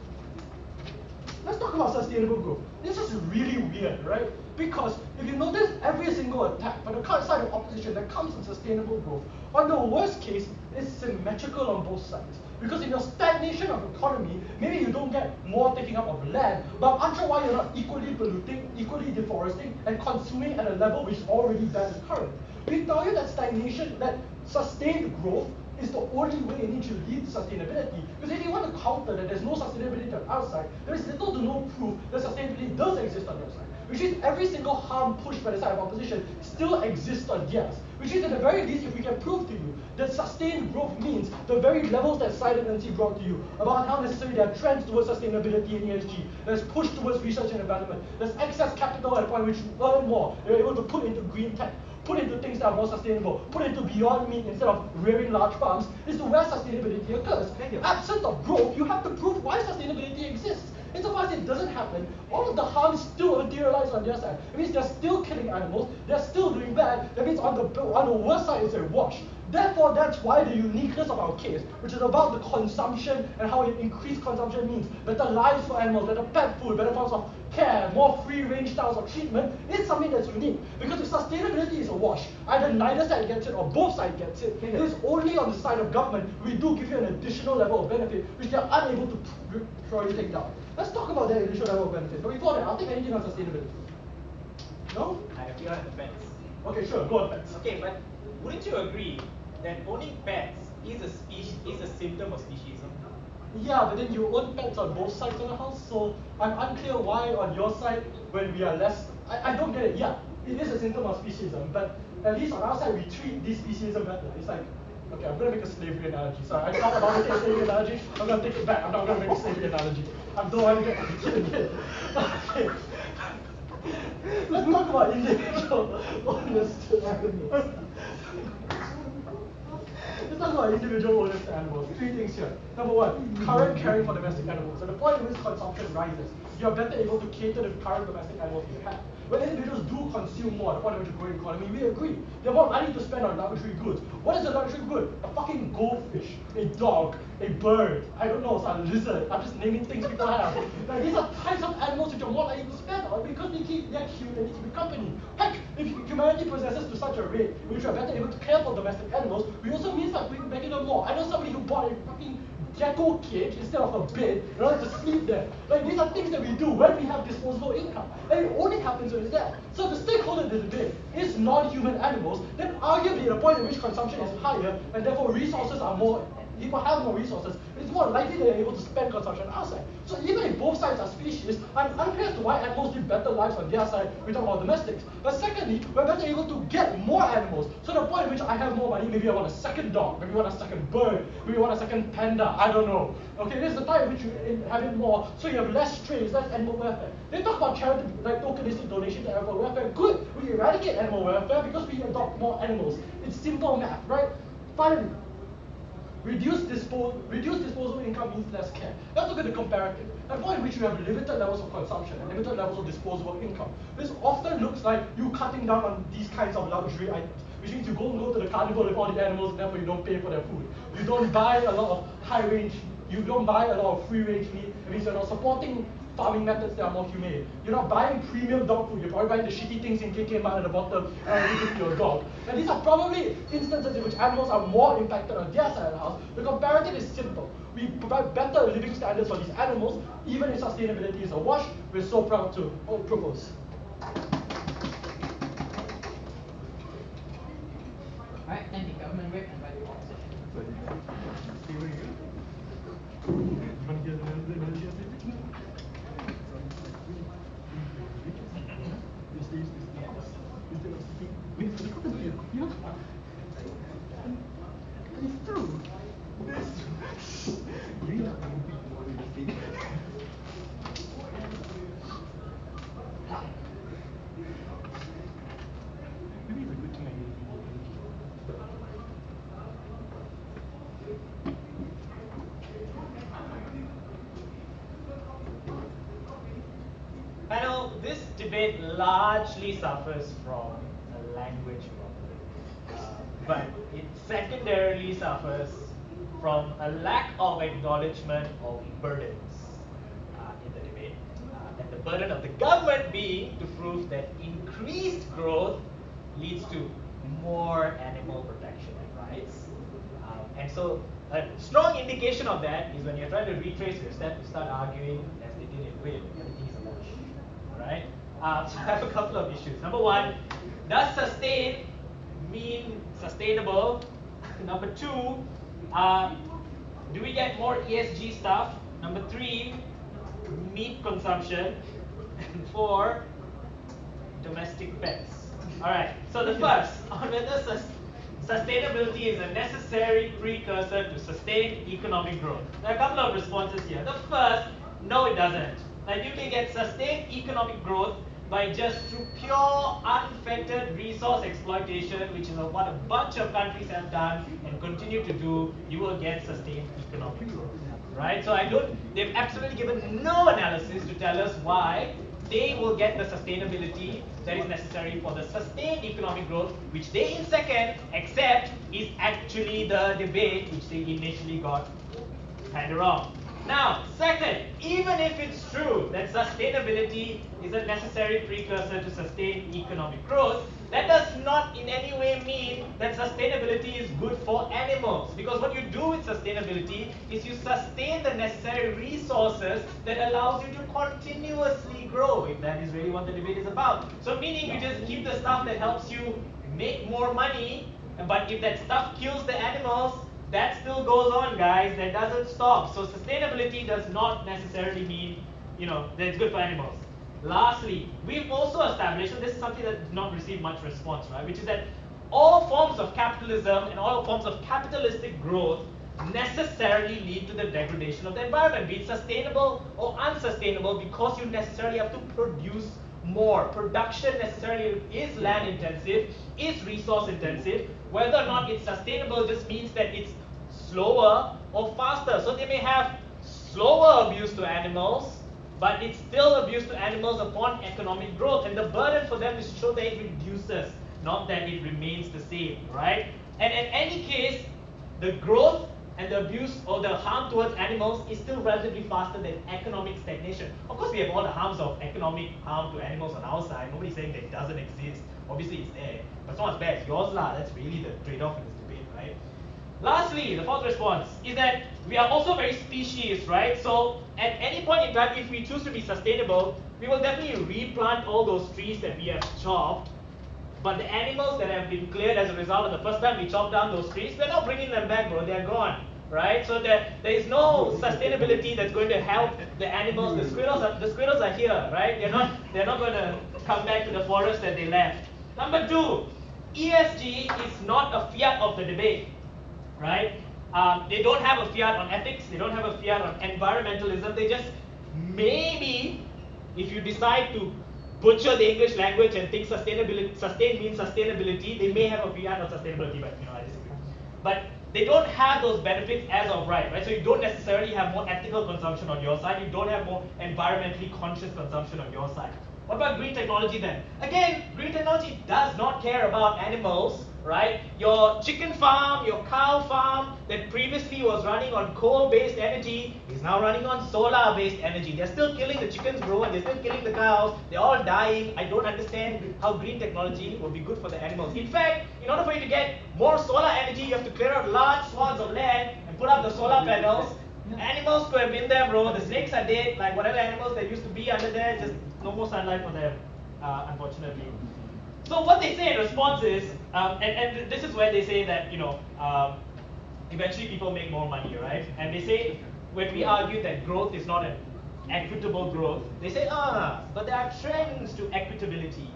Let's talk about sustainable growth. This is really weird, right? Because if you notice every single attack from the side of opposition that comes in sustainable growth, on the worst case, it's symmetrical on both sides. Because in your stagnation of economy, maybe you don't get more taking up of land, but I'm unsure why you're not equally polluting, equally deforesting, and consuming at a level which is already bad and current. We tell you that stagnation, that sustained growth, is the only way in which you lead sustainability. Because if you want to counter that there's no sustainability on our side, there is little to no proof that sustainability does exist on your side. Which is every single harm pushed by the side of opposition still exists on theirs. Which is at the very least, if we can prove to you that sustained growth means the very levels that Syed and NC brought to you about how necessary there are trends towards sustainability in ESG, there's push towards research and development, there's excess capital at a point which you earn more, you're able to put into green tech, put into things that are more sustainable, put into beyond meat instead of rearing large farms, is to where sustainability occurs. Absent of growth, you have to prove why sustainability exists. Insofar as it doesn't happen, all of the harm still materialize on their side. It means they're still killing animals, they're still doing bad. That means on the worst side it's a wash. Therefore, that's why the uniqueness of our case, which is about the consumption and how increased consumption means better lives for animals, better pet food, better forms of care, more free-range styles of treatment, is something that's unique. Because if sustainability is a wash, either neither side gets it or both sides gets it, it is only on the side of government we do give you an additional level of benefit which they are unable to purely take down. Let's talk about that additional level of benefit. But before that, I'll take anything on sustainability. No? I have on the pets. Okay, sure, go on pets. Okay, but wouldn't you agree that owning pets is a symptom of speciesism? Yeah, but then you own pets on both sides of the house, so I'm unclear why on your side, when we are less, I don't get it. Yeah, it is a symptom of speciesism, but at least on our side, we treat this speciesism better. It's like, okay, I'm going to make a slavery analogy. So I thought about making a slavery analogy, I'm going to take it back. I'm not going to make a slavery analogy. I don't want to get again. Okay. Let's talk about individual owners to animals. Let's talk about individual owners to animals. 3 things here. Number 1, current caring for domestic animals. At the point at which consumption rises, you are better able to cater to the current domestic animals you have. When individuals do consume more, at the point at which you grow economy, we agree. They're more money to spend on luxury goods. What is a luxury good? A fucking goldfish, a dog, a bird, I don't know, a lizard. I'm just naming things people have. Like, these are types of animals which are more likely to spend on because they're cute and they keep company. Heck, if humanity possesses to such a rate in which we are better able to care for domestic animals, we also means that we're making them more. I know somebody who bought a fucking gecko cage instead of a bed in order to sleep there. Like, these are things that we do when we have disposable income. And it only happens when it's there. So the stakeholder debate is non-human animals, then arguably at a point at which consumption is higher and therefore resources are more, people have more resources, it's more likely they're able to spend consumption outside. So even if both sides are species, I'm unclear as to why animals live better lives on their side, we talk about domestics. But secondly, we're better able to get more animals. So the point at which I have more money, maybe I want a second dog, maybe I want a second bird, maybe I want a second panda, I don't know. Okay, this is the time at which you have it more, so you have less strays, less animal welfare. They talk about charity, like tokenistic donation to animal welfare. Good, we eradicate animal welfare because we adopt more animals. It's simple math, right? Finally, Reduced disposable income means less care. Let's look at the comparative. At a point in which you have limited levels of consumption and limited levels of disposable income, this often looks like you cutting down on these kinds of luxury items, which means you go to the carnival with all the animals, and therefore you don't pay for their food. You don't buy a lot of you don't buy a lot of free-range meat. It means you're not supporting farming methods that are more humane. You're not buying premium dog food. You're probably buying the shitty things in KK Mart at the bottom and give it to your dog. And these are probably instances in which animals are more impacted on their side of the house. The comparative is simple. We provide better living standards for these animals, even if sustainability is a wash. We're so proud to propose. Alright, thank you, government whip, and by the opposition. Panel, this debate largely suffers from a language problem, but it secondarily suffers from a lack of acknowledgement of burdens in the debate, and the burden of the government being to prove that increased growth leads to more animal protection and rights. And so a strong indication of that is when you're trying to retrace your steps, you start arguing, as they did in Will, everything is a wash. Right? So I have a couple of issues. Number one, does sustain mean sustainable? Number two, do we get more ESG stuff? Number three, meat consumption. And four, domestic pets. Alright, so the first, on whether sustainability is a necessary precursor to sustained economic growth. There are a couple of responses here. The first, no it doesn't. Like you can get sustained economic growth by just through pure unfettered resource exploitation, which is what a bunch of countries have done and continue to do. You will get sustained economic growth, right? So they've absolutely given no analysis to tell us why they will get the sustainability that is necessary for the sustained economic growth, which they in second accept is actually the debate which they initially got kind of wrong. Now, second, even if it's true that sustainability is a necessary precursor to sustained economic growth, that does not in any way mean that sustainability is good for animals. Because what you do with sustainability is you sustain the necessary resources that allows you to continuously grow, if that is really what the debate is about. So meaning you just keep the stuff that helps you make more money, but if that stuff kills the animals, that still goes on, guys. That doesn't stop. So sustainability does not necessarily mean, that it's good for animals. Lastly, we've also established, and this is something that did not receive much response, right? Which is that all forms of capitalism and all forms of capitalistic growth necessarily lead to the degradation of the environment, be it sustainable or unsustainable, because you necessarily have to produce more. Production necessarily is land intensive, is resource intensive. Whether or not it's sustainable just means that it's slower or faster. So they may have slower abuse to animals, but it's still abuse to animals upon economic growth. And the burden for them is to show that it reduces, not that it remains the same, right? And in any case, the growth and the abuse or the harm towards animals is still relatively faster than economic stagnation. Of course, we have all the harms of economic harm to animals on our side. Nobody's saying that it doesn't exist. Obviously, it's there. But it's not as bad as yours, lah. That's really the trade-off in this debate, right? Lastly, the fourth response is that we are also very species, right? So at any point in time, if we choose to be sustainable, we will definitely replant all those trees that we have chopped. But the animals that have been cleared as a result of the first time we chopped down those trees, we're not bringing them back, bro. They're gone, right? So there is no sustainability that's going to help the animals. The squirrels are here, right? They're not going to come back to the forest that they left. Number two, ESG is not a fiat of the debate, right? They don't have a fiat on ethics. They don't have a fiat on environmentalism. They just maybe, if you decide to butcher the English language and think sustain means sustainability, they may have a fiat on sustainability, but I disagree. But they don't have those benefits as of right? So you don't necessarily have more ethical consumption on your side. You don't have more environmentally conscious consumption on your side. What about green technology then? Again, green technology does not care about animals, right? Your chicken farm, your cow farm that previously was running on coal-based energy is now running on solar-based energy. They're still killing the chickens, bro, and they're still killing the cows. They're all dying. I don't understand how green technology will be good for the animals. In fact, in order for you to get more solar energy, you have to clear out large swaths of land and put up the solar panels. Animals could have been there, bro. The snakes are dead. Like whatever animals that used to be under there, just no more sunlight for them, unfortunately. So what they say in response is, and this is where they say that, eventually people make more money, right? And they say, when we argue that growth is not an equitable growth, they say, but there are trends to equitability.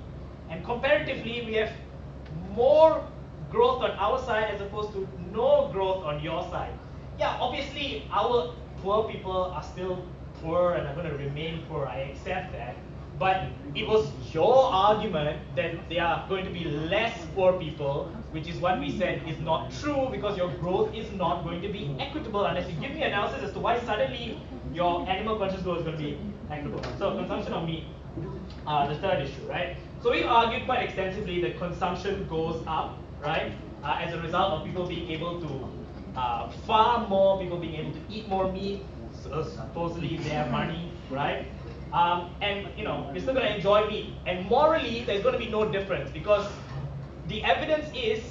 And comparatively, we have more growth on our side as opposed to no growth on your side. Yeah, obviously, our poor people are still poor and are going to remain poor. I accept that. But it was your argument that there are going to be less poor people, which is what we said is not true because your growth is not going to be equitable unless you give me analysis as to why suddenly your animal conscious growth is going to be equitable. So consumption of meat, the third issue, right? So we've argued quite extensively that consumption goes up, right? As a result of people being able to farm more, people being able to eat more meat, supposedly if they have money, right? And we're still going to enjoy meat. And morally, there's going to be no difference because the evidence is,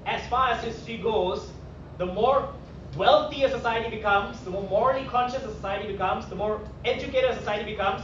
as far as history goes, the more wealthy a society becomes, the more morally conscious a society becomes, the more educated a society becomes,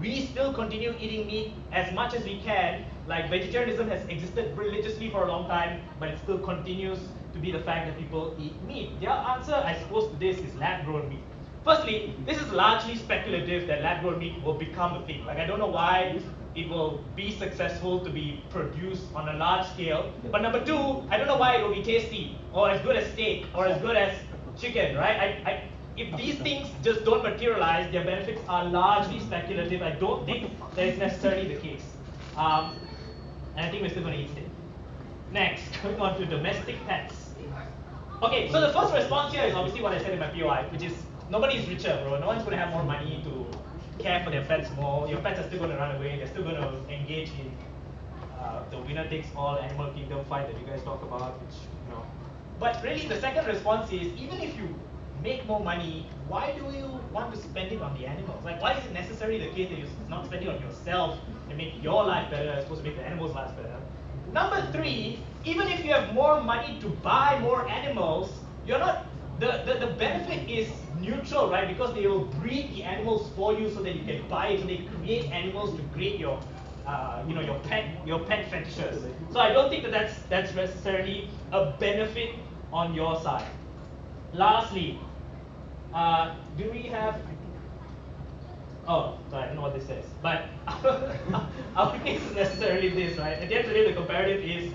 we still continue eating meat as much as we can. Like vegetarianism has existed religiously for a long time, but it still continues to be the fact that people eat meat. Their answer, I suppose, to this is lab-grown meat. Firstly, this is largely speculative that lab-grown meat will become a thing. Like, I don't know why it will be successful to be produced on a large scale. But number two, I don't know why it will be tasty or as good as steak or as good as chicken, right? If these things just don't materialize, their benefits are largely speculative. I don't think that is necessarily the case. And I think we're still going to eat steak. Next, going on to domestic pets. Okay, so the first response here is obviously what I said in my POI, which is nobody's richer, bro. No one's going to have more money to care for their pets more. Your pets are still going to run away. They're still going to engage in the winner takes all animal kingdom fight that you guys talk about, which, But really, the second response is, even if you make more money, why do you want to spend it on the animals? Like, why is it necessarily the case that you're not spending it on yourself and make your life better as opposed to make the animals' lives better? Number three, even if you have more money to buy more animals, you're not, the benefit is neutral, right? Because they will breed the animals for you so that you can buy it, so they create animals to create your your pet fetishes. So I don't think that that's necessarily a benefit on your side. Lastly, do we have? Oh, sorry, I don't know what this says. But our case is necessarily this, right? At the end of the day, the comparative is,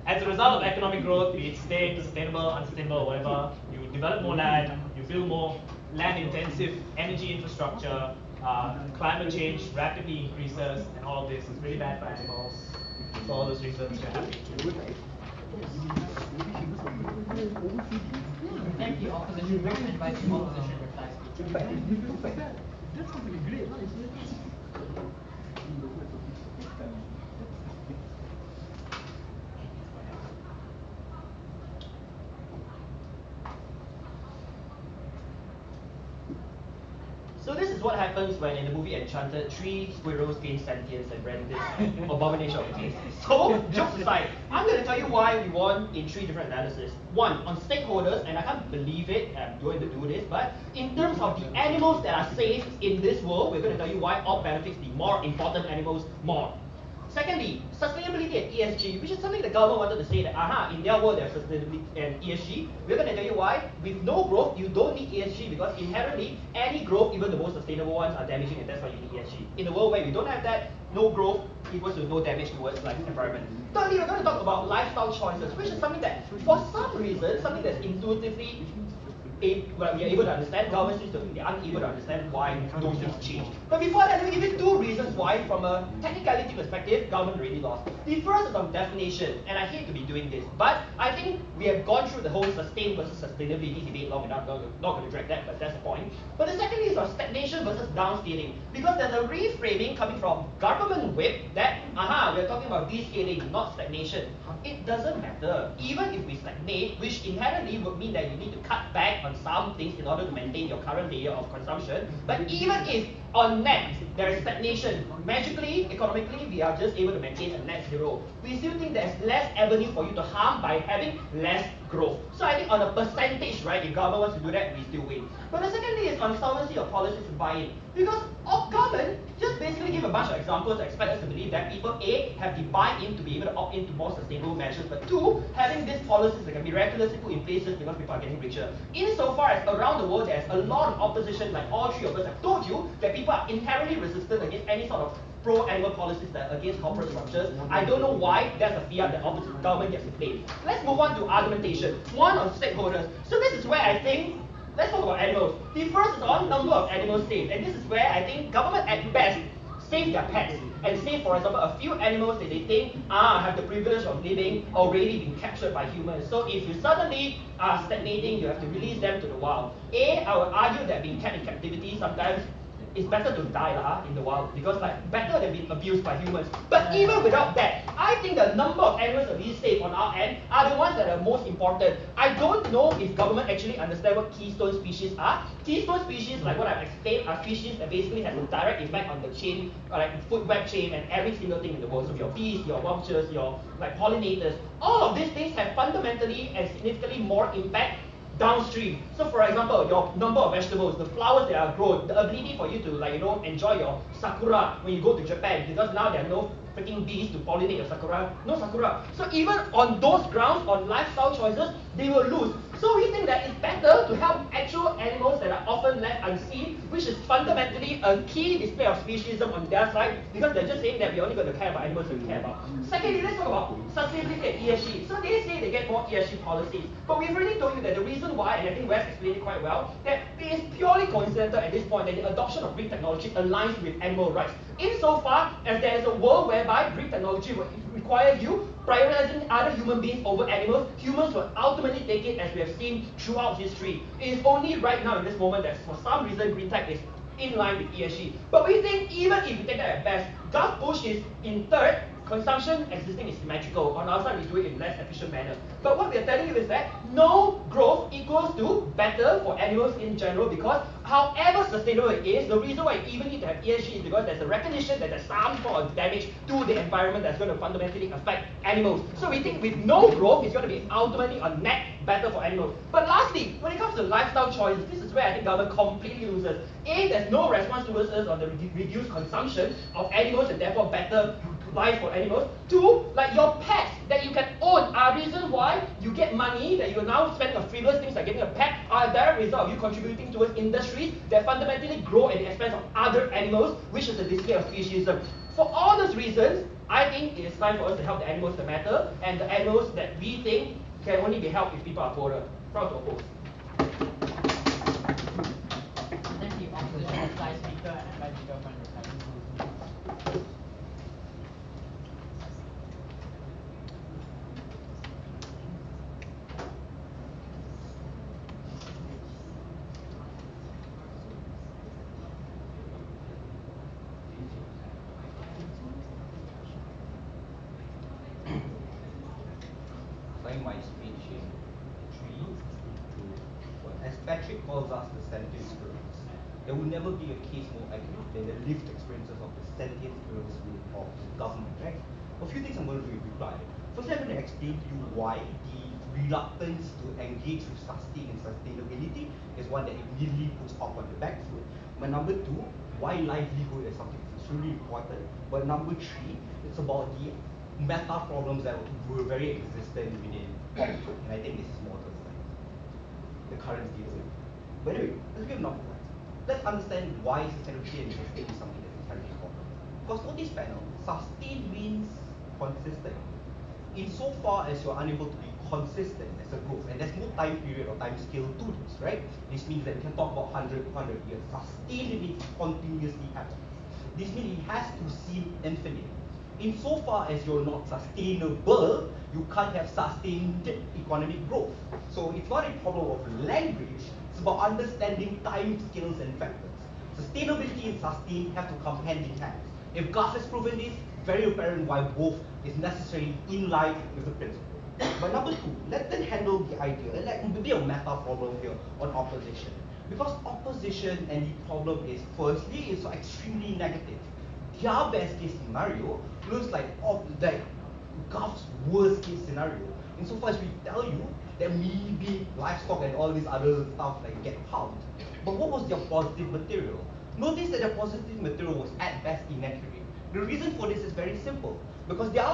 as a result of economic growth, be it state, sustainable, unsustainable, or whatever, you develop more land, you build more land-intensive energy infrastructure, climate change rapidly increases, and all of this is really bad for animals. For all those reasons, we're happy to. Thank you, opposition. Recommended by the opposition replies. That's something great, right? So this is what happens when in the movie Enchanted, 3 squirrels gain sentience and ran this abomination of a case. So, jokes aside, I'm going to tell you why we won in 3 different analyses. One, on stakeholders, and I can't believe it, I'm going to do this, but in terms of the animals that are safe in this world, we're going to tell you why all benefits the more important animals more. Secondly, sustainability and ESG, which is something the government wanted to say that, in their world there's sustainability and ESG. We're going to tell you why. With no growth, you don't need ESG because inherently, any growth, even the most sustainable ones, are damaging, and that's why you need ESG. In a world where we don't have that, no growth equals to no damage towards like environment. Thirdly, we're going to talk about lifestyle choices, which is something that, for some reason, something that's intuitively well, we are able to understand. Government seems to be unable to understand why those things change. But before that, let me give you two reasons why, from a technicality perspective, government really lost. The first is on definition, and I hate to be doing this, but I think we have gone through the whole sustain versus sustainability debate long enough. Not going to drag that, but that's the point. But the second is on stagnation versus downscaling, because there's a reframing coming from government whip that, we're talking about descaling, not stagnation. It doesn't matter. Even if we stagnate, which inherently would mean that you need to cut back on some things in order to maintain your current layer of consumption. But even if on net there is stagnation, magically, economically, we are just able to maintain a net zero. We still think there's less avenue for you to harm by having less growth. So I think on a percentage, right, if government wants to do that, we still win. But the second thing is on solvency of policies to buy in. Because government just basically give a bunch of examples to expect us to believe that people, A, have the buy-in to be able to opt into more sustainable measures, but two, having these policies that can miraculously put in place just because people are getting richer. Insofar as around the world there's a lot of opposition, like all three of us have told you, that people are inherently resistant against any sort of pro-animal policies that are against corporate structures. I don't know why that's a fiat that opposite government gets to play. Let's move on to argumentation. One on stakeholders. So this is where I think, let's talk about animals. The first is on number of animals saved, and this is where I think government at best save their pets and save, for example, a few animals that they think have the privilege of living already been captured by humans. So if you suddenly are stagnating, you have to release them to the wild. I would argue that being kept in captivity sometimes it's better to die in the wild, because better than being abused by humans. But even without that, I think the number of animals that we save on our end are the ones that are most important. I don't know if government actually understand what keystone species are. Keystone species, like what I've explained, are species that basically have a direct effect on the chain, like food web chain and every single thing in the world. So your bees, your vultures, your pollinators, all of these things have fundamentally and significantly more impact downstream. So for example, your number of vegetables, the flowers that are grown, the ability for you to enjoy your sakura when you go to Japan, because now there are no freaking bees to pollinate your sakura, no sakura. So even on those grounds, on lifestyle choices, they will lose. So we think that it's better to help actual animals that are often left unseen, which is fundamentally a key display of speciesism on their side, because they're just saying that we're only going to care about animals that we care about. Secondly, let's talk about sustainability and ESG. So they say they get more ESG policies, but we've already told you that the reason why, and I think Wes explained it quite well, that it is purely coincidental at this point that the adoption of green technology aligns with animal rights. Insofar as there is a world whereby green technology will require you prioritizing other human beings over animals, humans will ultimately take it, as we have seen throughout history. It is only right now in this moment that for some reason green tech is in line with ESG. But we think even if we take that at best, Gulf Bush is in third, consumption existing is symmetrical. On our side, we do it in less efficient manner. But what we are telling you is that no growth equals to better for animals in general, because however sustainable it is, the reason why you even need to have ESG is because there's a recognition that there's some form of damage to the environment that's going to fundamentally affect animals. So we think with no growth, it's going to be ultimately a net better for animals. But lastly, when it comes to lifestyle choices, this is where I think government completely loses. A, there's no response towards us on the reduced consumption of animals and therefore better life for animals. Two, like your pets that you can own are reasons why you get money that you are now spending on frivolous things like getting a pet are a direct result of you contributing towards industries that fundamentally grow at the expense of other animals, which is a display of speciesism. For all those reasons, I think it is time for us to help the animals that matter, and the animals that we think can only be helped if people are poorer. Proud to oppose. Thank you, opposition side speaker and anti-speaker from the side. Starting my speech in 3, 2, 1. As Patrick calls us the sentient squirrels, there will never be a case more accurate than the lived experiences of the sentient squirrels of government, right? A few things I'm going to do in reply. First, I'm going to explain to you why the reluctance to engage with sustain and sustainability is one that immediately puts up on the back foot. But number 2, why livelihood is something that's extremely important. But number 3, it's about the meta problems that were very existent within and I think this is more towards the current state of it. But anyway, let's give number 1. Let's understand why sustainability and sustain is something that's inherently important. Because for this panel, sustain means consistent. Insofar as you're unable to be consistent as a growth, and there's no time period or time scale to this, right? This means that we can talk about 100, 200 years. Sustainability continuously happens. This means it has to seem infinite. Insofar as you're not sustainable, you can't have sustained economic growth. So it's not a problem of language, it's about understanding time scales and factors. Sustainability and sustain have to come hand in hand. If Goff has proven this, very apparent why both is necessarily in line with the principle. But number two, let's then handle the idea, like maybe a meta problem here on opposition. Because opposition and the problem is, firstly, it's extremely negative. Their best case scenario looks like Goff's worst case scenario. Insofar as we tell you that maybe livestock and all this other stuff like get harmed. But what was their positive material? Notice that their positive material was at best inaccurate. The reason for this is very simple. Because their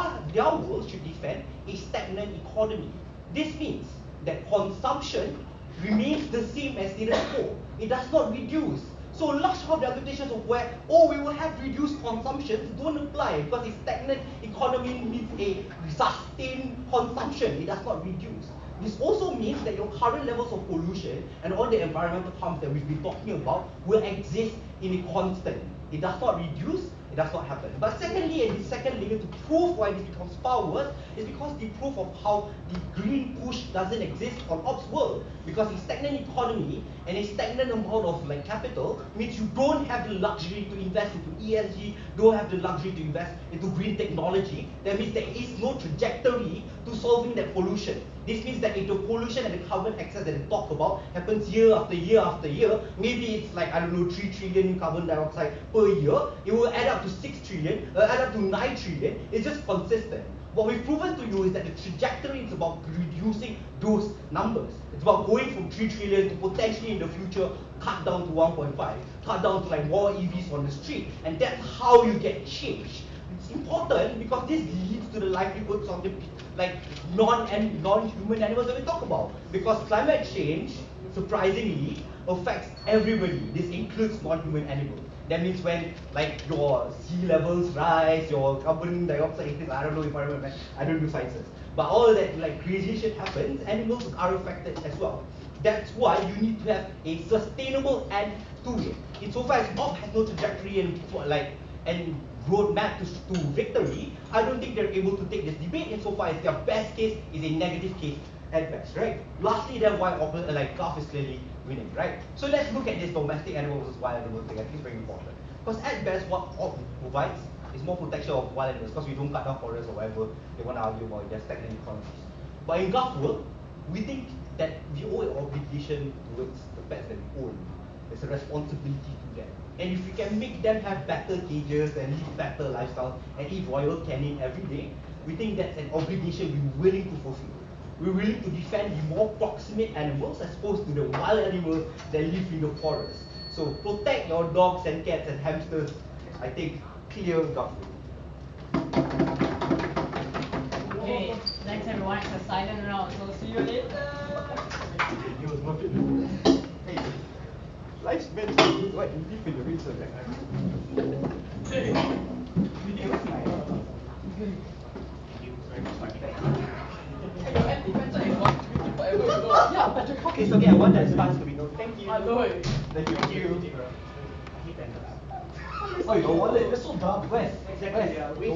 world should defend a stagnant economy. This means that consumption remains the same as status quo. It does not reduce. So large of the applications of where, we will have reduced consumption don't apply, because a stagnant economy means a sustained consumption. It does not reduce. This also means that your current levels of pollution and all the environmental harms that we've been talking about will exist in a constant. It does not reduce, it does not happen. But secondly, and the second layer to prove why this becomes far worse is because the proof of how the green push doesn't exist on Ops world. Because a stagnant economy and a stagnant amount of capital means you don't have the luxury to invest into ESG, don't have the luxury to invest into green technology. That means there is no trajectory to solving that pollution. This means that if the pollution and the carbon excess that they talk about happens year after year after year, maybe it's 3 trillion carbon dioxide per year, it will add up to 6 trillion, add up to 9 trillion. It's just consistent. What we've proven to you is that the trajectory is about reducing those numbers. It's about going from 3 trillion to potentially in the future cut down to 1.5, cut down to more EVs on the street, and that's how you get change. It's important because this leads to the livelihoods of the non-human animals that we talk about. Because climate change, surprisingly, affects everybody. This includes non-human animals. That means when your sea levels rise, your carbon dioxide increase, I don't know if I don't do sciences. But all that crazy shit happens, animals are affected as well. That's why you need to have a sustainable end to it. Insofar as Bob has no trajectory and roadmap to victory, I don't think they're able to take this debate insofar as their best case is a negative case at best, right? Lastly, then why Calf is clearly winning, right? So let's look at this domestic animal versus wild animal thing. I think it's very important. Because at best, what Op provides is more protection of wild animals, because we don't cut down forests or whatever they want to argue about their stagnant economies. But in Gulf world, we think that we owe an obligation towards the pets that we own. There's a responsibility to them. And if we can make them have better cages and live better lifestyle and eat royal canin every day, we think that's an obligation we're willing to fulfill. We're willing to defend the more proximate animals as opposed to the wild animals that live in the forest. So protect your dogs and cats and hamsters. I think clear government. Okay, thanks everyone. It's a silent round, so see you later. Hey, life's meant to be what you live in the research. Okay, so get one that's fast to be known. Thank you. Thank you. Oh, your wallet. That's so dumb. Where's? Exactly.